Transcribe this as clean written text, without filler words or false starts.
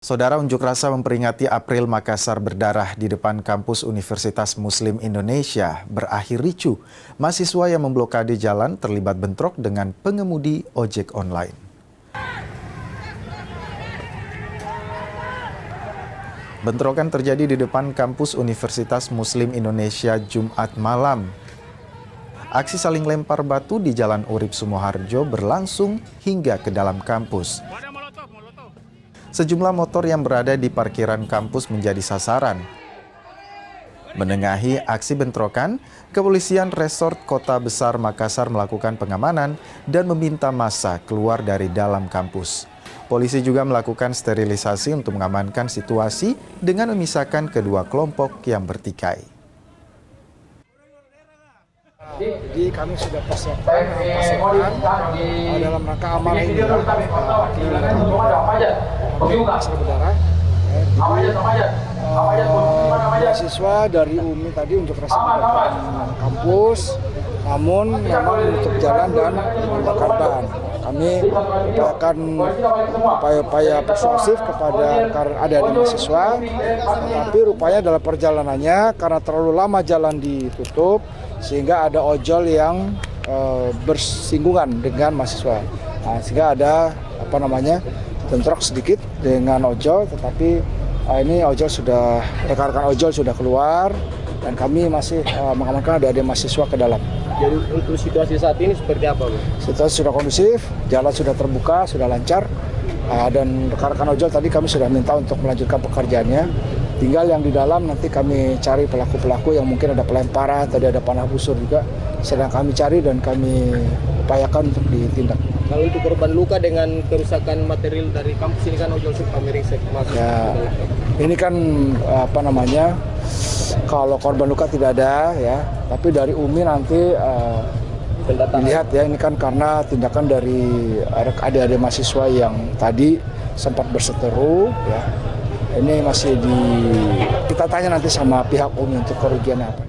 Saudara, unjuk rasa memperingati April Makassar berdarah di depan kampus Universitas Muslim Indonesia berakhir ricuh. Mahasiswa yang memblokade jalan terlibat bentrok dengan pengemudi ojek online. Bentrokan terjadi di depan kampus Universitas Muslim Indonesia Jumat malam. Aksi saling lempar batu di Jalan Urip Sumoharjo berlangsung hingga ke dalam kampus. Sejumlah motor yang berada di parkiran kampus menjadi sasaran. Menengahi aksi bentrokan, Kepolisian Resort Kota Besar Makassar melakukan pengamanan dan meminta massa keluar dari dalam kampus. Polisi juga melakukan sterilisasi untuk mengamankan situasi dengan memisahkan kedua kelompok yang bertikai. Jadi kami sudah persiapkan dalam rangka amanah ini Makassar berdarah. Mahasiswa dari UMI tadi untuk rasa mendatangi kampus, namun memang menutup jalan dan membakar ban. Kami akan upaya-upaya persuasif kepada adik-adik mahasiswa, tapi rupanya dalam perjalanannya karena terlalu lama jalan ditutup, sehingga ada ojol yang bersinggungan dengan mahasiswa. Nah, sehingga ada bentrok sedikit dengan ojol, tetapi ini rekan-rekan ojol sudah keluar dan kami masih mengamankan adik-adik mahasiswa ke dalam. Jadi untuk situasi saat ini seperti apa, Bu? Situasi sudah kondusif, jalan sudah terbuka, sudah lancar, dan rekan-rekan ojol tadi kami sudah minta untuk melanjutkan pekerjaannya. Tinggal yang di dalam nanti kami cari pelaku-pelaku yang mungkin ada pelemparan, tadi ada panah busur juga, sedang kami cari dan kami upayakan untuk ditindak. Kalau untuk korban luka dengan kerusakan material dari kampus ini kan ojol suka meringsek masuk. Ya, ini kan kalau korban luka tidak ada ya, tapi dari UMI nanti dilihat ya, ini kan karena tindakan dari adik-adik mahasiswa yang tadi sempat berseteru ya. Ini masih kita tanya nanti sama pihak UMI untuk kerugiannya apa.